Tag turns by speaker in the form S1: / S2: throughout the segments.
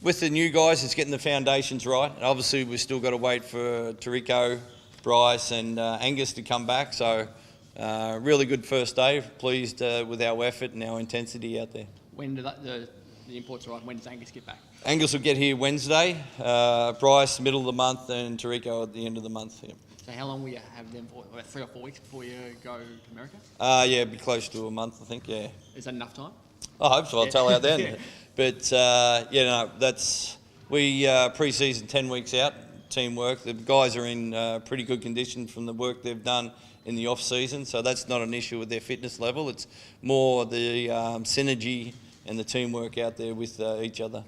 S1: with the new guys, it's getting the foundations right. And obviously, we've still got to wait for Tarico, Bryce and Angus to come back. So really good first day. Pleased with our effort and our intensity out there.
S2: When do the imports arrive? When does Angus get back?
S1: Angus will get here Wednesday, Bryce middle of the month and Tarico at the end of the month. Yeah.
S2: So how long will you have them for? About 3 or 4 weeks before you go to America?
S1: Yeah, it'd be close to a month, I think, yeah.
S2: Is that enough time?
S1: I hope so, I'll tell out then.
S2: Yeah.
S1: But, we pre-season 10 weeks out, teamwork. The guys are in pretty good condition from the work they've done in the off-season, so that's not an issue with their fitness level. It's more the synergy and the teamwork out there with each other.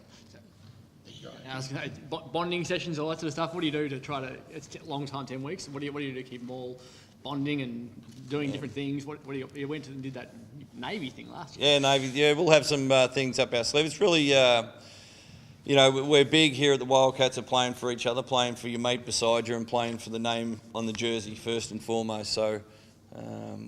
S2: I was going to say, bonding sessions, all that sort of stuff. What do you do to try to? It's a long time, 10 weeks. What do you do to keep them all bonding and doing different things? What do you went and did that Navy thing last year?
S1: Yeah, Navy. Yeah, we'll have some things up our sleeve. It's really, we're big here at the Wildcats of playing for each other, playing for your mate beside you, and playing for the name on the jersey first and foremost. So.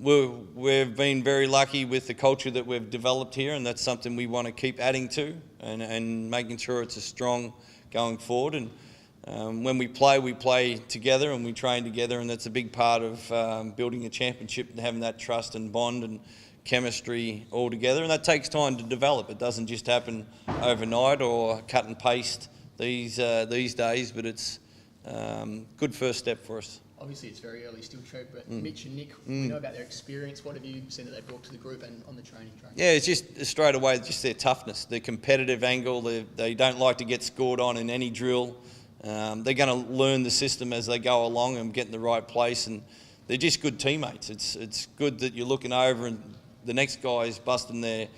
S1: We've been very lucky with the culture that we've developed here, and that's something we want to keep adding to and making sure it's a strong going forward. And when we play together and we train together, and that's a big part of building a championship and having that trust and bond and chemistry all together. And that takes time to develop. It doesn't just happen overnight or cut and paste these days, but it's a good first step for us.
S3: Obviously, it's very early still, Trev, but Mitch and Nick, we know about their experience. What have you seen that they brought to the group and on the training track?
S1: Yeah, it's just straight away, just their toughness, their competitive angle. They don't like to get scored on in any drill. They're going to learn the system as they go along and get in the right place, and they're just good teammates. It's good that you're looking over and the next guy is busting their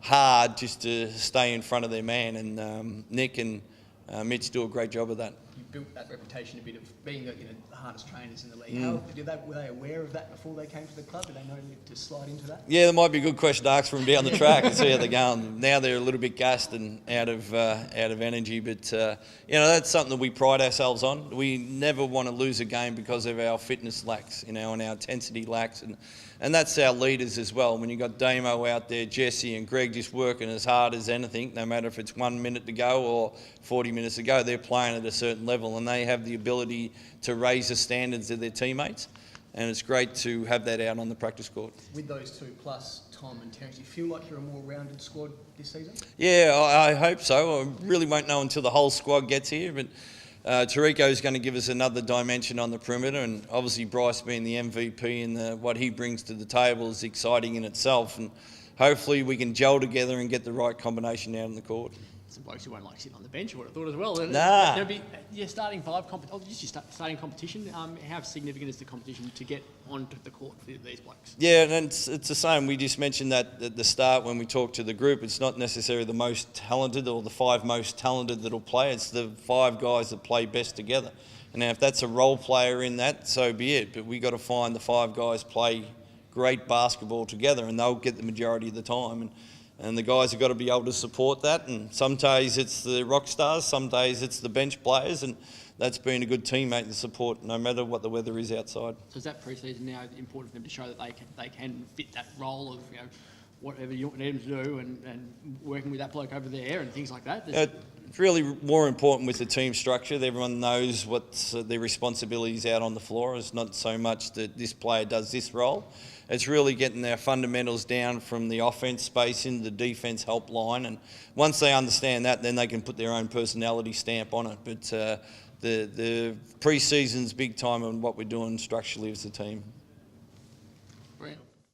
S1: hard just to stay in front of their man, and Nick and Mitch do a great job of that.
S3: You built that reputation a bit of being the hardest trainers in the league. Were they aware of that before they came to the club? Did they know to slide into that?
S1: Yeah, that might be a good question to ask from down the track and see how they're going. Now they're a little bit gassed and out of energy, but that's something that we pride ourselves on. We never want to lose a game because of our fitness lacks, and our intensity lacks, and that's our leaders as well. When you've got Damo out there, Jesse and Greg just working as hard as anything, no matter if it's 1 minute to go or 40 minutes to go, they're playing at a certain level, and they have the ability to raise the standards of their teammates, and it's great to have that out on the practice court.
S3: With those two plus Tom and Terence, do you feel like you're a more rounded squad this season?
S1: Yeah, I hope so. I really won't know until the whole squad gets here, but Tarico is going to give us another dimension on the perimeter, and obviously Bryce being the MVP and what he brings to the table is exciting in itself, and hopefully we can gel together and get the right combination out on the court.
S2: Some blokes who won't like sitting on the bench, I would have thought as well.
S1: Nah.
S2: There'll be starting five starting competition. How significant is the competition to get onto the court for these blokes?
S1: Yeah, and it's the same. We just mentioned that at the start when we talked to the group. It's not necessarily the most talented or the 5 most talented that'll play. It's the 5 guys that play best together. And now if that's a role player in that, so be it. But we got to find the 5 guys play great basketball together, and they'll get the majority of the time. And the guys have got to be able to support that, and some days it's the rock stars, some days it's the bench players, and that's been a good teammate and support no matter what the weather is outside.
S2: So is that pre-season now important for them to show that they can fit that role of whatever you need them to do and working with that bloke over there and things like that?
S1: It's really more important with the team structure. Everyone knows what their responsibilities out on the floor. It's not so much that this player does this role. It's really getting their fundamentals down from the offence space into the defence help line, and once they understand that, then they can put their own personality stamp on it. But the pre-season's big time on what we're doing structurally as a team.
S2: Brilliant.